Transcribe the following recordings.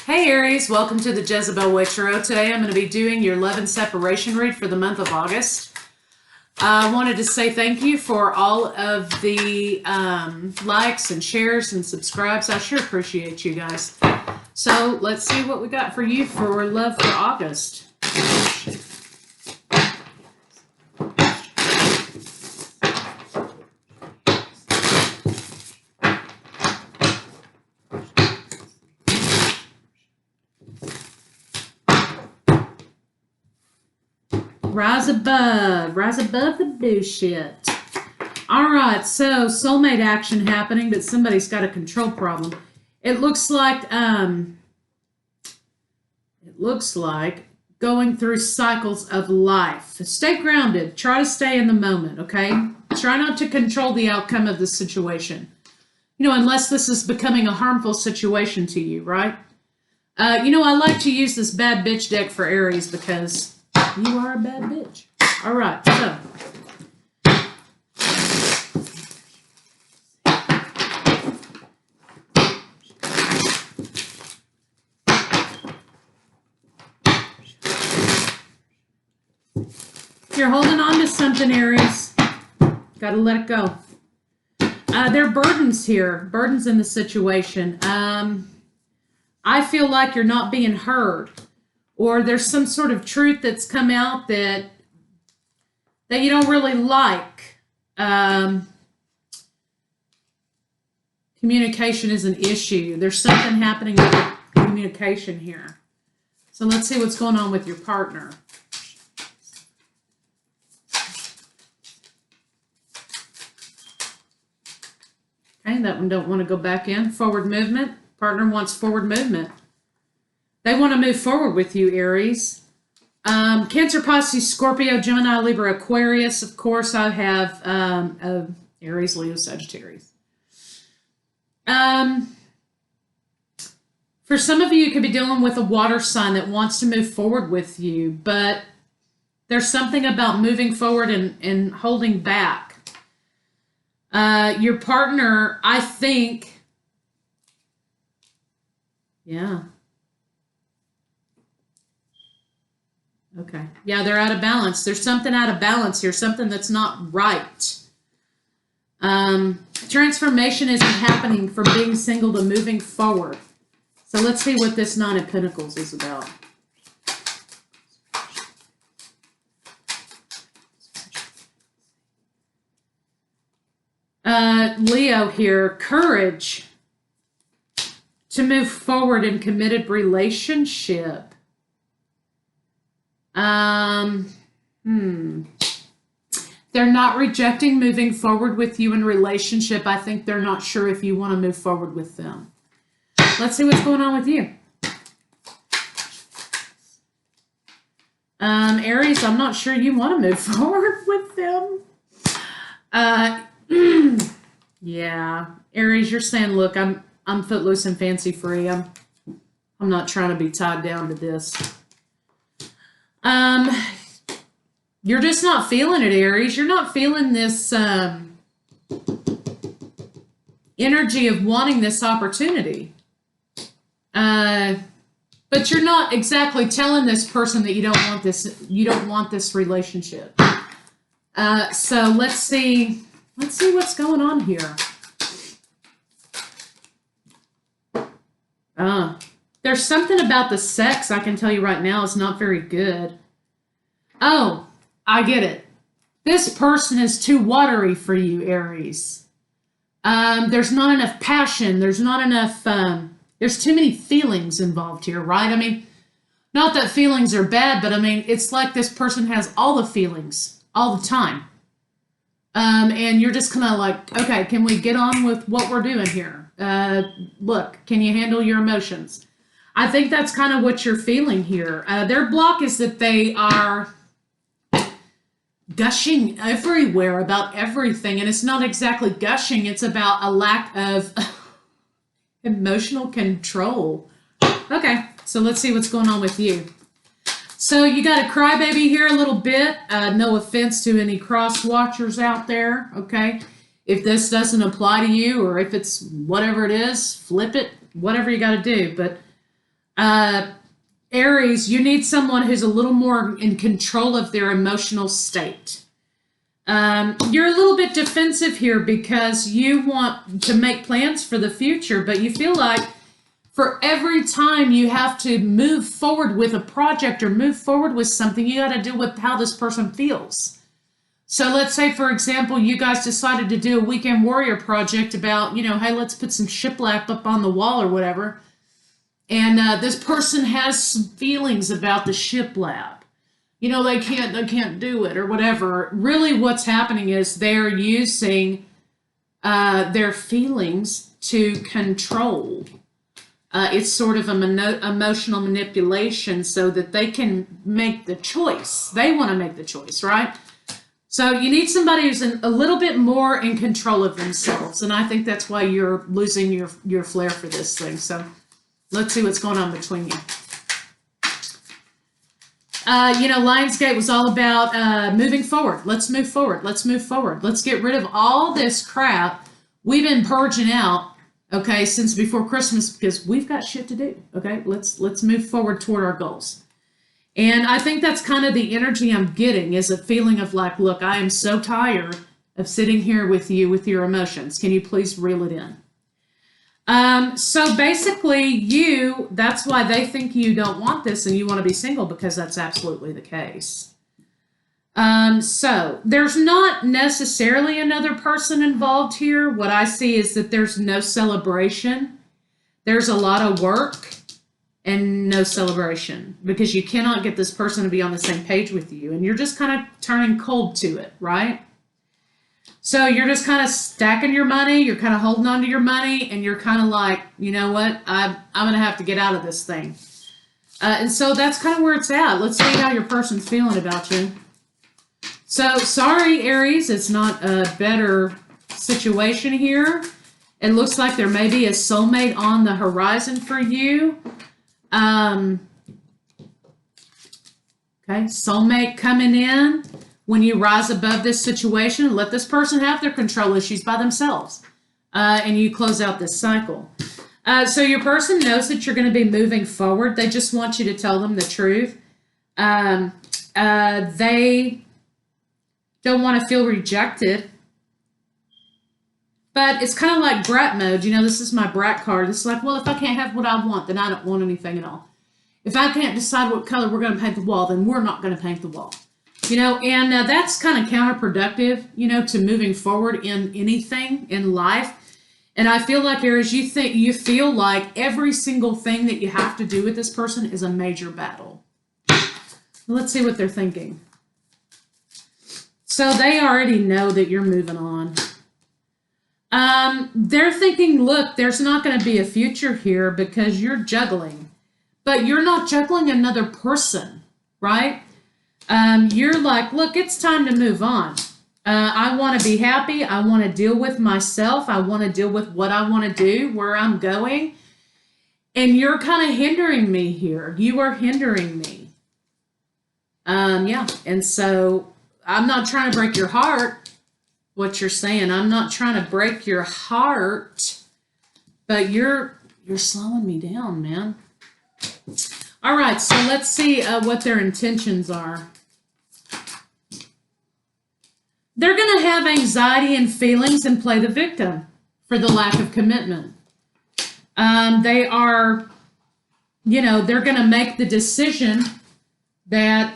Hey Aries, welcome to the Jezebel Way Tarot. Today I'm going to be doing your love and separation read for the month of August. I wanted to say thank you for all of the likes and shares and subscribes. I sure appreciate you guys. So let's see what we got for you for love for August. Rise above the bullshit. All right, so soulmate action happening, but somebody's got a control problem. It looks like going through cycles of life. Stay grounded. Try to stay in the moment, okay? Try not to control the outcome of the situation. You know, unless this is becoming a harmful situation to you, right? I like to use this bad bitch deck for Aries because you are a bad bitch. All right, so. You're holding on to something, Aries. Got to let it go. There are burdens here, burdens in the situation. I feel like you're not being heard. Or there's some sort of truth that's come out that you don't really like. Communication is an issue. There's something happening with communication here. So let's see what's going on with your partner. Okay, that one don't want to go back in. Forward movement. Partner wants forward movement. They want to move forward with you, Aries. Cancer, Pisces, Scorpio, Gemini, Libra, Aquarius. Of course, I have Aries, Leo, Sagittarius. For some of you, you could be dealing with a water sign that wants to move forward with you, but there's something about moving forward and holding back. Your partner, I think, yeah. Okay. Yeah, they're out of balance. There's something out of balance here, something that's not right. Transformation isn't happening from being single to moving forward. So let's see what this Nine of Pentacles is about. Leo here, courage to move forward in committed relationship. They're not rejecting moving forward with you in relationship. I think they're not sure if you want to move forward with them. Let's see what's going on with you. Aries, I'm not sure you want to move forward with them. Yeah, Aries, you're saying, look, I'm footloose and fancy free. I'm not trying to be tied down to this. You're just not feeling it, Aries. You're not feeling this energy of wanting this opportunity. But you're not exactly telling this person that you don't want this relationship. So let's see what's going on here. There's something about the sex, I can tell you right now, is not very good. Oh, I get it. This person is too watery for you, Aries. There's not enough passion. There's not enough, there's too many feelings involved here, right? I mean, not that feelings are bad, but I mean, it's like this person has all the feelings all the time. And you're just kind of like, okay, can we get on with what we're doing here? Look, can you handle your emotions? I think that's kind of what you're feeling here. Their block is that they are gushing everywhere about everything. And it's not exactly gushing. It's about a lack of emotional control. Okay, so let's see what's going on with you. So you got a crybaby here a little bit. No offense to any cross watchers out there, okay? If this doesn't apply to you, or if it's whatever it is, flip it, whatever you got to do. But Aries, you need someone who's a little more in control of their emotional state. You're a little bit defensive here because you want to make plans for the future, but you feel like for every time you have to move forward with a project or move forward with something, you got to deal with how this person feels. So let's say, for example, you guys decided to do a Weekend Warrior project about, hey, let's put some shiplap up on the wall or whatever. And this person has some feelings about the shiplap. They can't do it or whatever. Really what's happening is they're using their feelings to control. It's sort of an emotional manipulation so that they can make the choice. They want to make the choice, right? So you need somebody who's a little bit more in control of themselves. And I think that's why you're losing your flair for this thing. So let's see what's going on between you. Lionsgate was all about moving forward. Let's move forward. Let's move forward. Let's get rid of all this crap we've been purging out, okay, since before Christmas, because we've got shit to do, okay? Let's move forward toward our goals. And I think that's kind of the energy I'm getting, is a feeling of like, look, I am so tired of sitting here with you with your emotions. Can you please reel it in? So basically that's why they think you don't want this and you want to be single, because that's absolutely the case. So there's not necessarily another person involved here. What I see is that there's no celebration. There's a lot of work and no celebration, because you cannot get this person to be on the same page with you, and you're just kind of turning cold to it, right? So you're just kind of stacking your money, you're kind of holding on to your money, and you're kind of like, you know what, I'm going to have to get out of this thing. And so that's kind of where it's at. Let's see how your person's feeling about you. So sorry, Aries, it's not a better situation here. It looks like there may be a soulmate on the horizon for you. Okay, soulmate coming in. When you rise above this situation, let this person have their control issues by themselves, and you close out this cycle. So your person knows that you're going to be moving forward. They just want you to tell them the truth. They don't want to feel rejected. But it's kind of like brat mode. This is my brat card. It's like, well, if I can't have what I want, then I don't want anything at all. If I can't decide what color we're going to paint the wall, then we're not going to paint the wall. And that's kind of counterproductive, to moving forward in anything in life. And I feel like, Aries, you feel like every single thing that you have to do with this person is a major battle. Let's see what they're thinking. So they already know that you're moving on. They're thinking, look, there's not going to be a future here because you're juggling. But you're not juggling another person, right? You're like, look, it's time to move on. I want to be happy. I want to deal with myself. I want to deal with what I want to do, where I'm going. And you're kind of hindering me here. You are hindering me. Yeah. And so I'm not trying to break your heart, what you're saying. I'm not trying to break your heart, but you're slowing me down, man. All right, so let's see what their intentions are. They're going to have anxiety and feelings and play the victim for the lack of commitment. They are, they're going to make the decision that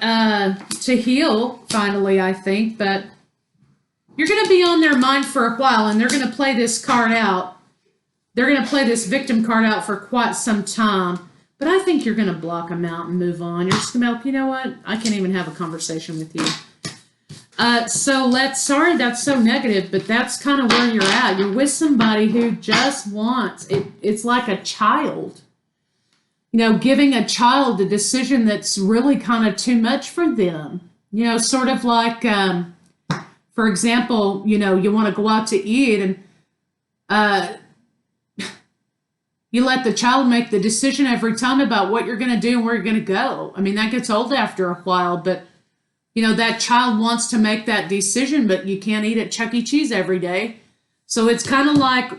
to heal finally, I think, but you're going to be on their mind for a while, and they're going to play this card out. They're going to play this victim card out for quite some time. But I think you're going to block them out and move on. You're just going to be like, you know what? I can't even have a conversation with you. Sorry, that's so negative, but that's kind of where you're at. You're with somebody who just wants, it's like a child. Giving a child a decision that's really kind of too much for them. Sort of like, for example, you want to go out to eat and, you let the child make the decision every time about what you're going to do and where you're going to go. I mean, that gets old after a while, but, that child wants to make that decision, but you can't eat at Chuck E. Cheese every day. So it's kind of like,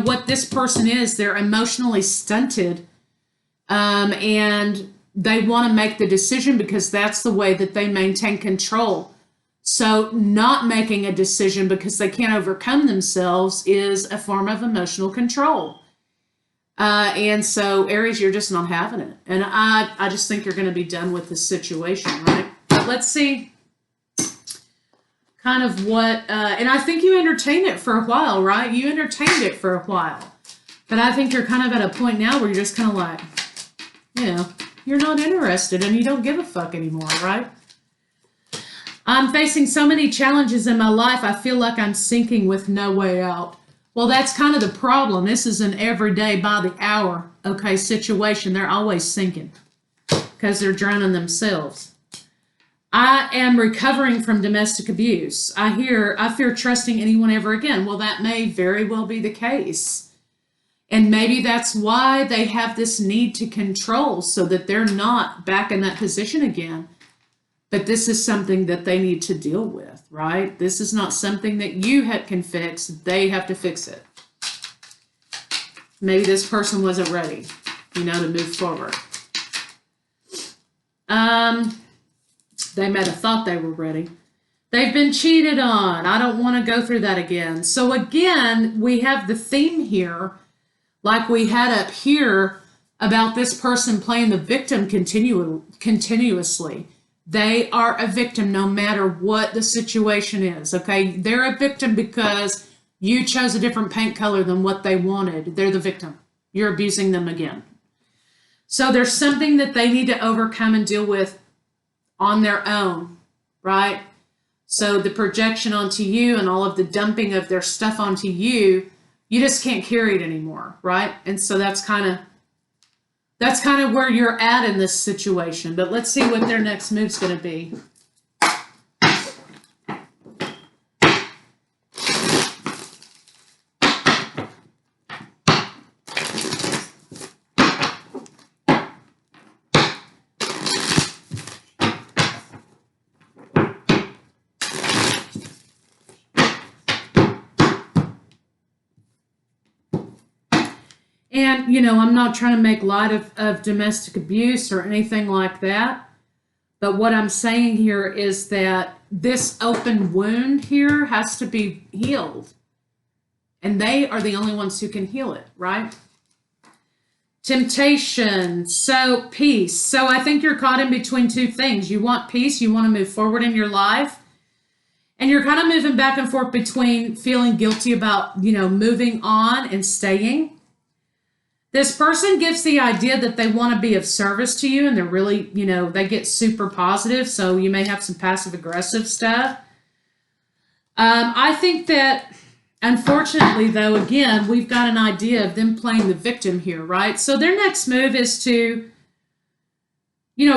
what this person is. They're emotionally stunted And they want to make the decision because that's the way that they maintain control. So not making a decision because they can't overcome themselves is a form of emotional control. And so Aries, you're just not having it. And I just think you're going to be done with this situation, right? But let's see kind of what, and I think you entertained it for a while, right? You entertained it for a while. But I think you're kind of at a point now where you're just kind of like, you're not interested and you don't give a fuck anymore, right? I'm facing so many challenges in my life, I feel like I'm sinking with no way out. Well, that's kind of the problem. This is an everyday, by the hour, situation. They're always sinking because they're drowning themselves. I am recovering from domestic abuse. I fear trusting anyone ever again. Well, that may very well be the case. And maybe that's why they have this need to control so that they're not back in that position again. But this is something that they need to deal with, right? This is not something that you can fix. They have to fix it. Maybe this person wasn't ready, to move forward. They might have thought they were ready. They've been cheated on. I don't want to go through that again. So again, we have the theme here, like we had up here, about this person playing the victim continuously. They are a victim no matter what the situation is, okay? They're a victim because you chose a different paint color than what they wanted. They're the victim. You're abusing them again. So there's something that they need to overcome and deal with on their own, right? So the projection onto you and all of the dumping of their stuff onto you, you just can't carry it anymore, right? And so that's kind of where you're at in this situation. But let's see what their next move's going to be. And, I'm not trying to make light of domestic abuse or anything like that. But what I'm saying here is that this open wound here has to be healed. And they are the only ones who can heal it, right? Temptation. So peace. So I think you're caught in between two things. You want peace. You want to move forward in your life. And you're kind of moving back and forth between feeling guilty about, moving on and staying. This person gives the idea that they want to be of service to you, and they're really, they get super positive. So you may have some passive aggressive stuff. I think that, unfortunately, though, again, we've got an idea of them playing the victim here, right? So their next move is to,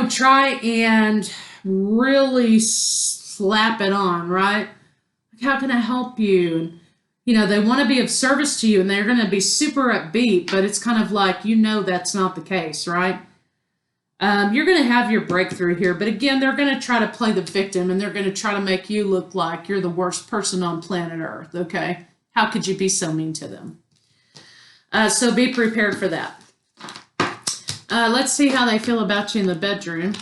try and really slap it on, right? How can I help you? And, they want to be of service to you and they're going to be super upbeat, but it's kind of like, that's not the case, right? You're going to have your breakthrough here, but again, they're going to try to play the victim and they're going to try to make you look like you're the worst person on planet Earth, okay? How could you be so mean to them? So be prepared for that. Let's see how they feel about you in the bedroom.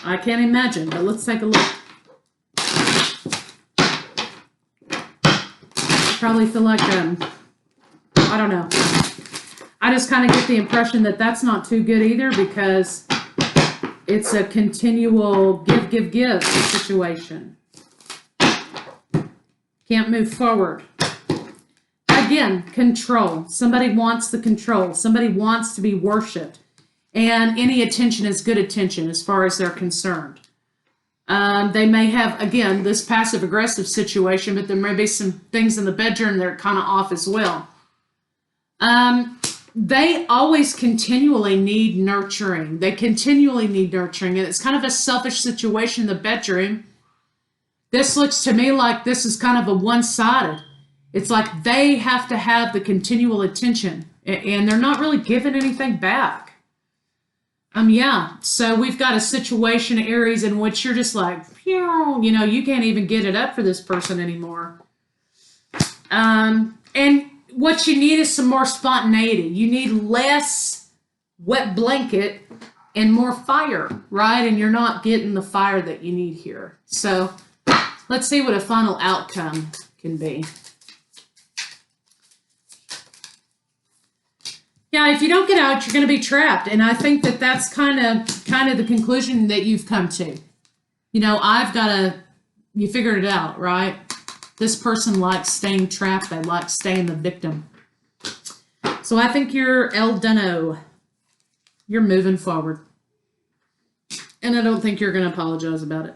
I can't imagine, but let's take a look. Probably feel like, I don't know. I just kind of get the impression that that's not too good either because it's a continual give situation. Can't move forward. Again, control. Somebody wants the control. Somebody wants to be worshipped. And any attention is good attention as far as they're concerned. They may have, again, this passive-aggressive situation, but there may be some things in the bedroom that are kind of off as well. They always continually need nurturing. They continually need nurturing, and it's kind of a selfish situation in the bedroom. This looks to me like this is kind of a one-sided. It's like they have to have the continual attention, and they're not really giving anything back. Yeah, so we've got a situation, Aries, in which you're just like, you can't even get it up for this person anymore. And what you need is some more spontaneity. You need less wet blanket and more fire, right? And you're not getting the fire that you need here. So let's see what a final outcome can be. Yeah, if you don't get out, you're going to be trapped. And I think that that's kind of the conclusion that you've come to. You know, you figured it out, right? This person likes staying trapped. They like staying the victim. So I think you're El Duno. You're moving forward. And I don't think you're going to apologize about it.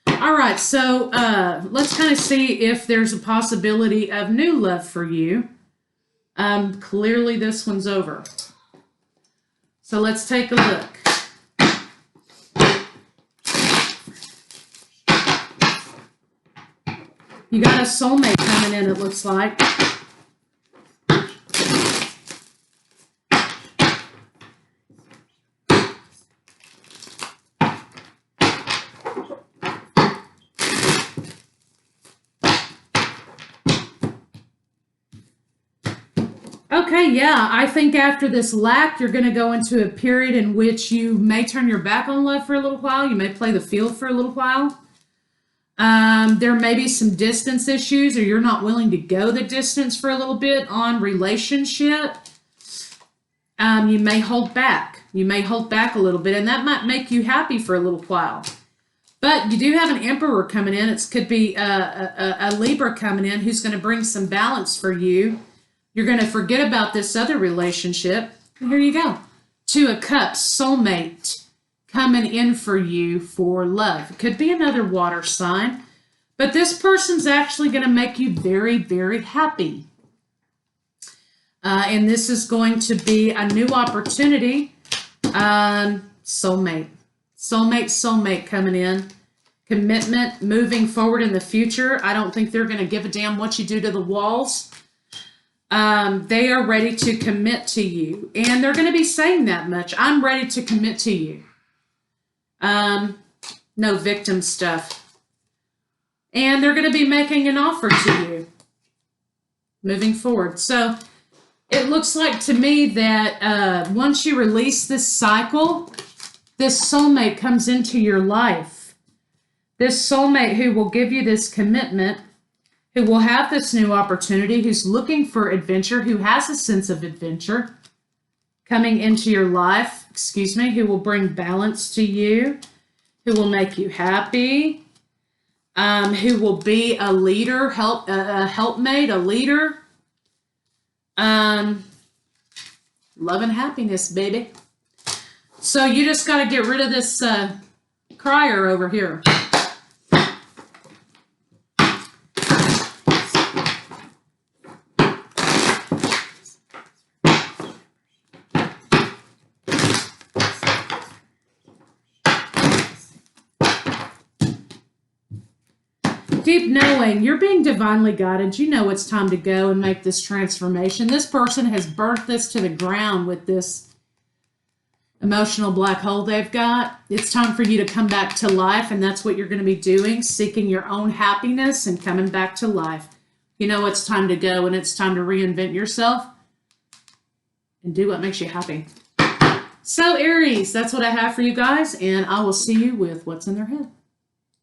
All right, so let's kind of see if there's a possibility of new love for you. Clearly this one's over. So let's take a look. You got a soulmate coming in, it looks like. Okay, yeah, I think after this lack, you're going to go into a period in which you may turn your back on love for a little while. You may play the field for a little while. There may be some distance issues, or you're not willing to go the distance for a little bit on relationship. You may hold back. You may hold back a little bit, and that might make you happy for a little while. But you do have an emperor coming in. It could be a Libra coming in who's going to bring some balance for you. You're going to forget about this other relationship. And here you go. Two of Cups, soulmate coming in for you for love. It could be another water sign, but this person's actually going to make you very, very happy. And this is going to be a new opportunity. Soulmate. Soulmate coming in. Commitment, moving forward in the future. I don't think they're going to give a damn what you do to the walls. They are ready to commit to you. And they're going to be saying that much. I'm ready to commit to you. No victim stuff. And they're going to be making an offer to you. Moving forward. So it looks like to me that once you release this cycle, this soulmate comes into your life. This soulmate who will give you this commitment, who will have this new opportunity, who's looking for adventure, who has a sense of adventure coming into your life, who will bring balance to you, who will make you happy, who will be a leader, a helpmate, a leader. Love and happiness, baby. So you just got to get rid of this crier over here. Deep knowing, you're being divinely guided. You know it's time to go and make this transformation. This person has burnt this to the ground with this emotional black hole they've got. It's time for you to come back to life, and that's what you're going to be doing, seeking your own happiness and coming back to life. You know it's time to go, and it's time to reinvent yourself and do what makes you happy. So, Aries, that's what I have for you guys, and I will see you with what's in their head.